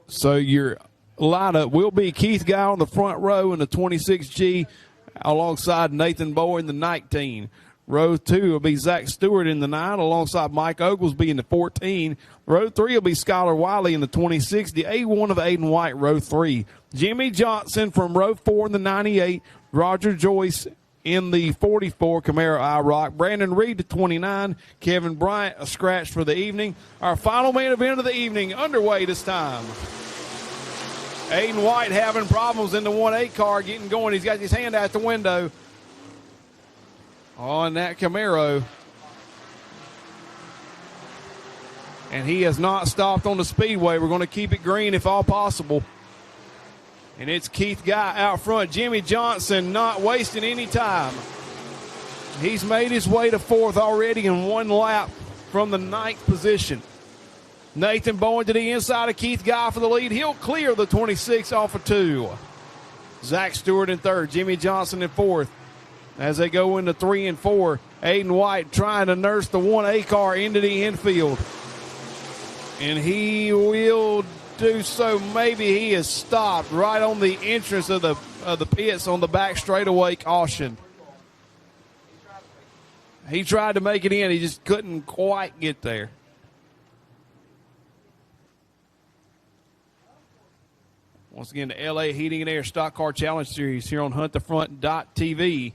So your lineup will be Keith Guy on the front row in the 26G alongside Nathan Bowen in the 19. Row 2 will be Zach Stewart in the 9 alongside Mike Oglesby in the 14. Row 3 will be Skylar Wiley in the 26. The A1 of Aiden White, row 3. Jimmy Johnson from row 4 in the 98. Roger Joyce in the 44 Camaro IROC. Brandon Reed to 29. Kevin Bryant, a scratch for the evening. Our final main event of the evening underway this time. Aiden White having problems in the 1A car getting going. He's got his hand out the window on that Camaro. And he has not stopped on the speedway. We're going to keep it green if all possible. And it's Keith Guy out front. Jimmy Johnson not wasting any time. He's made his way to fourth already in one lap from the 9th position. Nathan Bowen to the inside of Keith Guy for the lead. He'll clear the 26 off of 2. Zach Stewart in third. Jimmy Johnson in fourth. As they go into 3 and 4, Aiden White trying to nurse the 1A car into the infield. And he will do so. Maybe he is stopped right on the entrance of the pits on the back straightaway caution. He tried to make it in. He just couldn't quite get there. Once again, the LA Heating and Air Stock Car Challenge Series here on HuntTheFront.tv.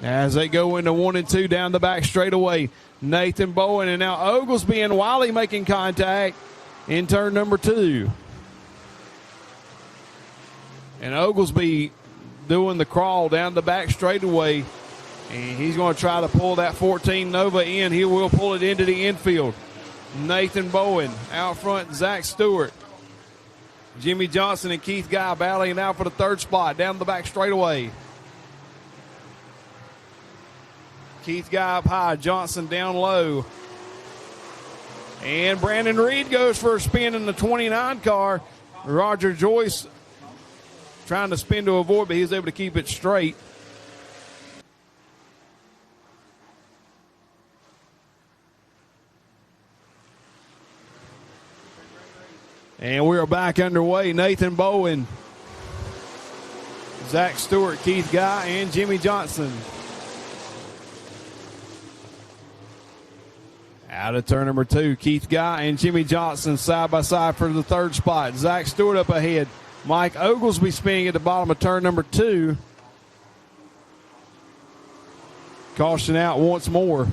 As they go into 1 and 2 down the back straightaway, Nathan Bowen and now Oglesby and Wiley making contact in turn number 2. And Oglesby doing the crawl down the back straightaway, and he's going to try to pull that 14 Nova in. He will pull it into the infield. Nathan Bowen out front, Zach Stewart. Jimmy Johnson and Keith Guy battling out for the third spot down the back straightaway. Keith Guy up high, Johnson down low. And Brandon Reed goes for a spin in the 29 car. Roger Joyce trying to spin to avoid, but he was able to keep it straight. And we are back underway. Nathan Bowen, Zach Stewart, Keith Guy, and Jimmy Johnson. Out of turn number 2, Keith Guy and Jimmy Johnson side by side for the third spot. Zach Stewart up ahead. Mike Oglesby spinning at the bottom of turn number 2. Caution out once more.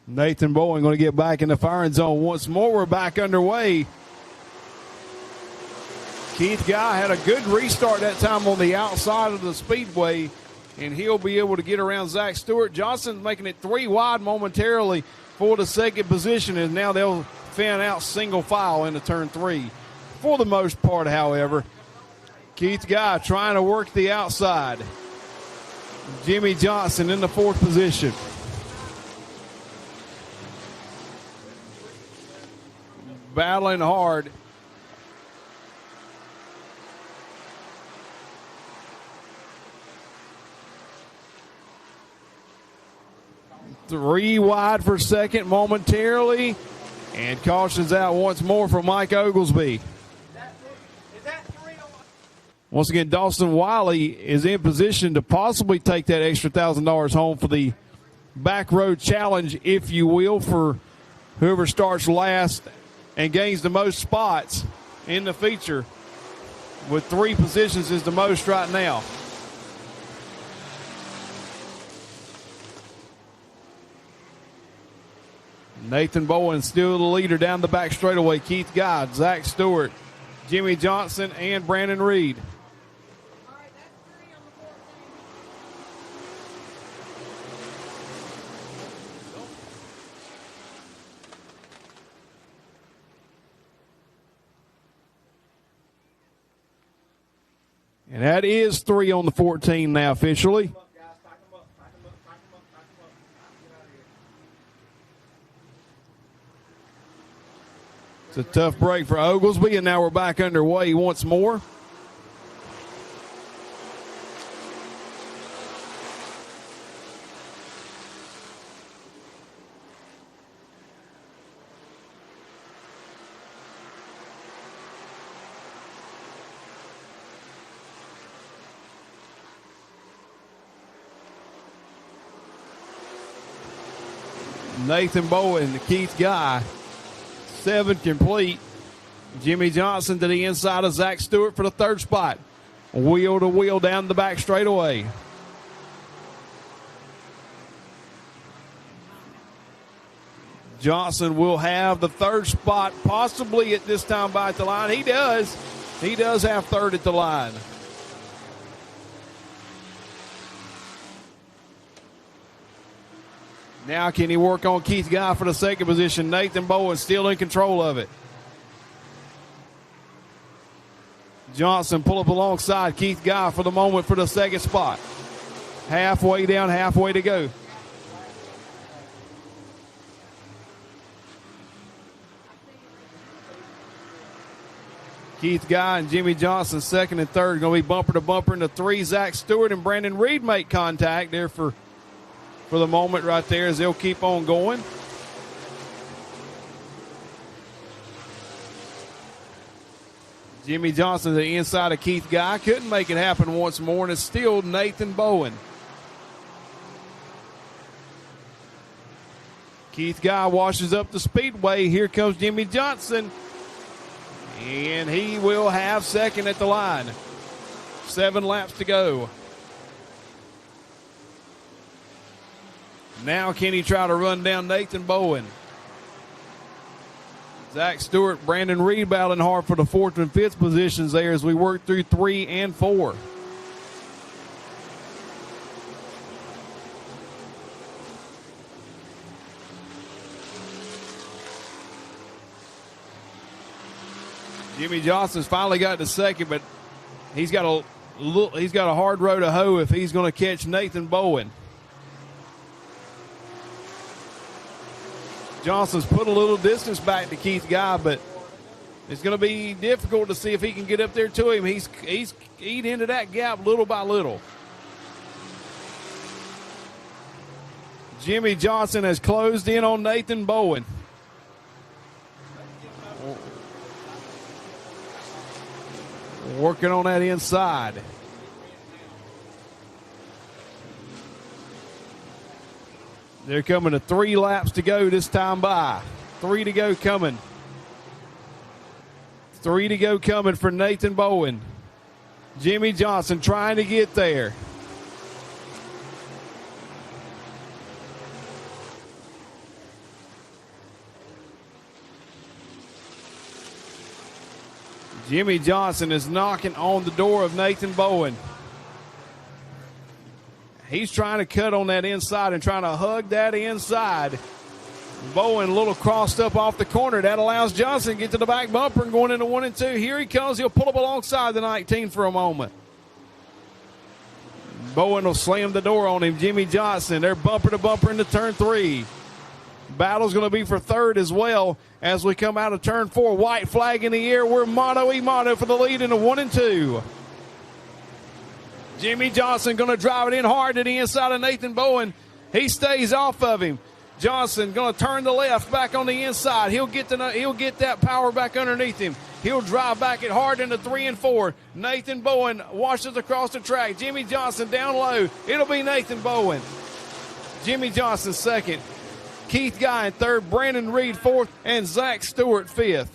Nathan Bowen going to get back in the firing zone once more. We're back underway. Keith Guy had a good restart that time on the outside of the speedway, and he'll be able to get around Zach Stewart. Johnson's making it 3 wide momentarily for the second position, and now they'll fan out single file into turn 3. For the most part, however, Keith Guy trying to work the outside. Jimmy Johnson in the 4th position. Battling hard. Three wide for second momentarily. And cautions out once more for Mike Oglesby. Once again, Dawson Wiley is in position to possibly take that extra $1,000 home for the back road challenge, if you will, for whoever starts last and gains the most spots in the feature, with 3 positions is the most right now. Nathan Bowen still the leader down the back straightaway. Keith Guy, Zach Stewart, Jimmy Johnson, and Brandon Reed. And that is 3 on the 14 now officially. It's a tough break for Oglesby, and now we're back underway once more. Nathan Bowen, Keith Guy, 7 complete. Jimmy Johnson to the inside of Zach Stewart for the 3rd spot. Wheel to wheel down the back straightaway. Johnson will have the 3rd spot possibly at this time by at the line. He does. He does have 3rd at the line. Now can he work on Keith Guy for the 2nd position? Nathan Bowen still in control of it. Johnson pull up alongside Keith Guy for the moment for the 2nd spot. Halfway down, halfway to go. Keith Guy and Jimmy Johnson 2nd and 3rd. Going to be bumper to bumper in the 3. Zach Stewart and Brandon Reed make contact there for the moment right there as they'll keep on going. Jimmy Johnson to the inside of Keith Guy. Couldn't make it happen once more, and it's still Nathan Bowen. Keith Guy washes up the speedway. Here comes Jimmy Johnson, and he will have 2nd at the line. 7 laps to go. Now can he try to run down Nathan Bowen? Zach Stewart, Brandon Reed battling hard for the 4th and 5th positions there as we work through 3 and 4. Jimmy Johnson's finally got to 2nd, but he's got a hard row to hoe if he's going to catch Nathan Bowen. Johnson's put a little distance back to Keith Guy, but it's going to be difficult to see if he can get up there to him. He's eating into that gap little by little. Jimmy Johnson has closed in on Nathan Bowen. Working on that inside. They're coming to 3 laps to go this time by. 3 to go coming. 3 to go coming for Nathan Bowen. Jimmy Johnson trying to get there. Jimmy Johnson is knocking on the door of Nathan Bowen. He's trying to cut on that inside and trying to hug that inside. Bowen a little crossed up off the corner. That allows Johnson to get to the back bumper and going into 1 and 2. Here he comes. He'll pull up alongside the 19 for a moment. Bowen will slam the door on him. Jimmy Johnson, they're bumper to bumper into turn 3. Battle's going to be for 3rd as well as we come out of turn 4. White flag in the air. We're motto for the lead into 1 and 2. Jimmy Johnson going to drive it in hard to the inside of Nathan Bowen. He stays off of him. Johnson going to turn the left back on the inside. He'll get that power back underneath him. He'll drive back it hard into 3 and 4. Nathan Bowen washes across the track. Jimmy Johnson down low. It'll be Nathan Bowen. Jimmy Johnson 2nd. Keith Guy in 3rd. Brandon Reed 4th. And Zach Stewart 5th.